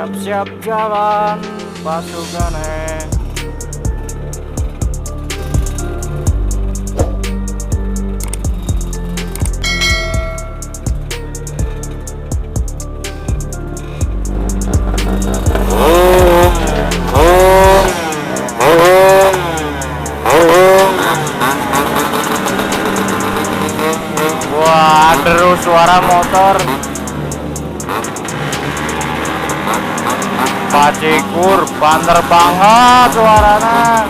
Siap-siap jalan pasukannya. Wah, terus suara motor. Bajikur, banter banget suaranya.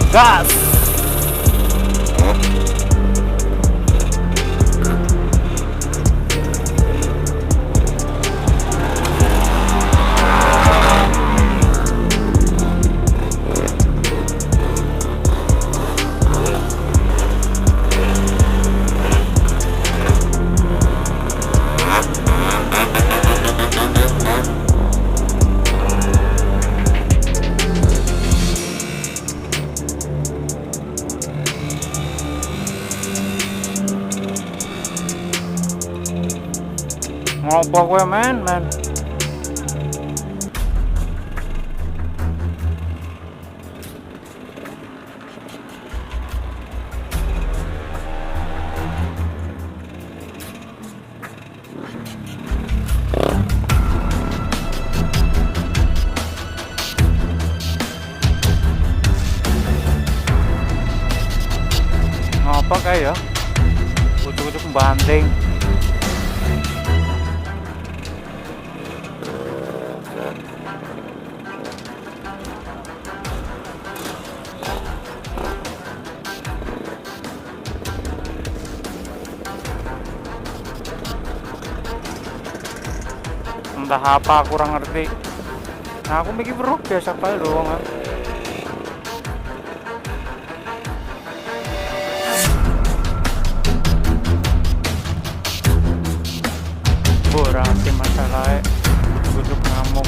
Gas. Ngopo kowe men? Ngopo kae ya? Ucuk-ucuk banting. Entah apa kurang ngerti. Nah, aku mikir bro biasa bae lho wong. Ora ati masalah duduk ngamuk.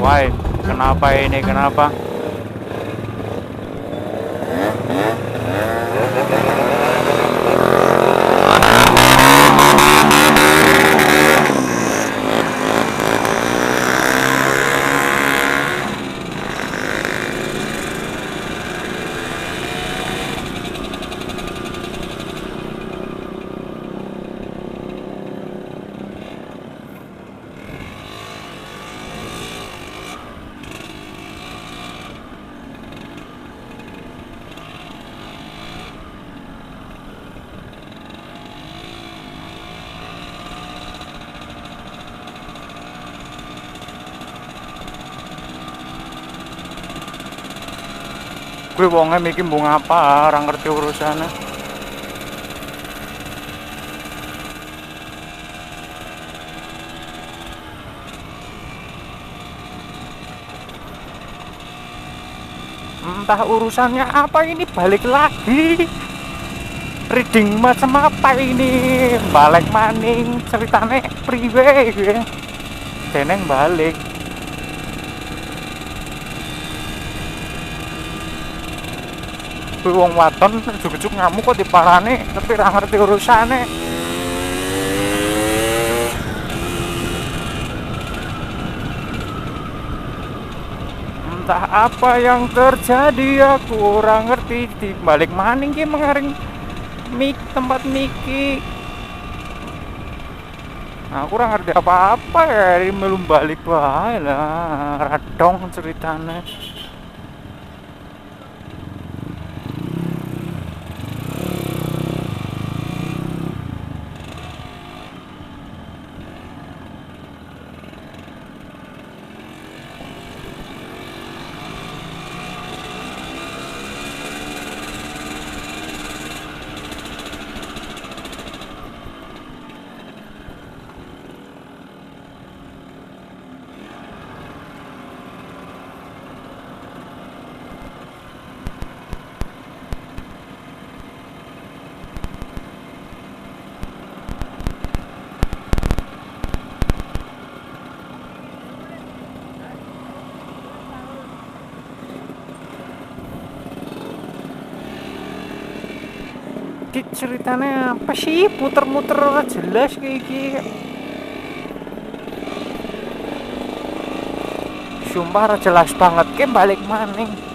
Why? Kenapa ini? Kenapa? Gue wongnya mikir mau ngapa, orang ngerti urusannya. Entah urusannya apa ini, balik lagi. Reading macam apa ini? Balik maning ceritane priwe gue. Deneng balik. Wong wadon juk-juk ngamuk kok diparani tapi ra ngerti urusane. Entah apa yang terjadi, aku ora ngerti. Di balik maning ki mengaring tempat niki. Aku ora ngerti apa-apa ya, melum balik wae lah, radong ceritane. Ki ceritanya apa sih? Muter-muter ora jelas kayak iki. Sumpah ora jelas banget ke balik maning.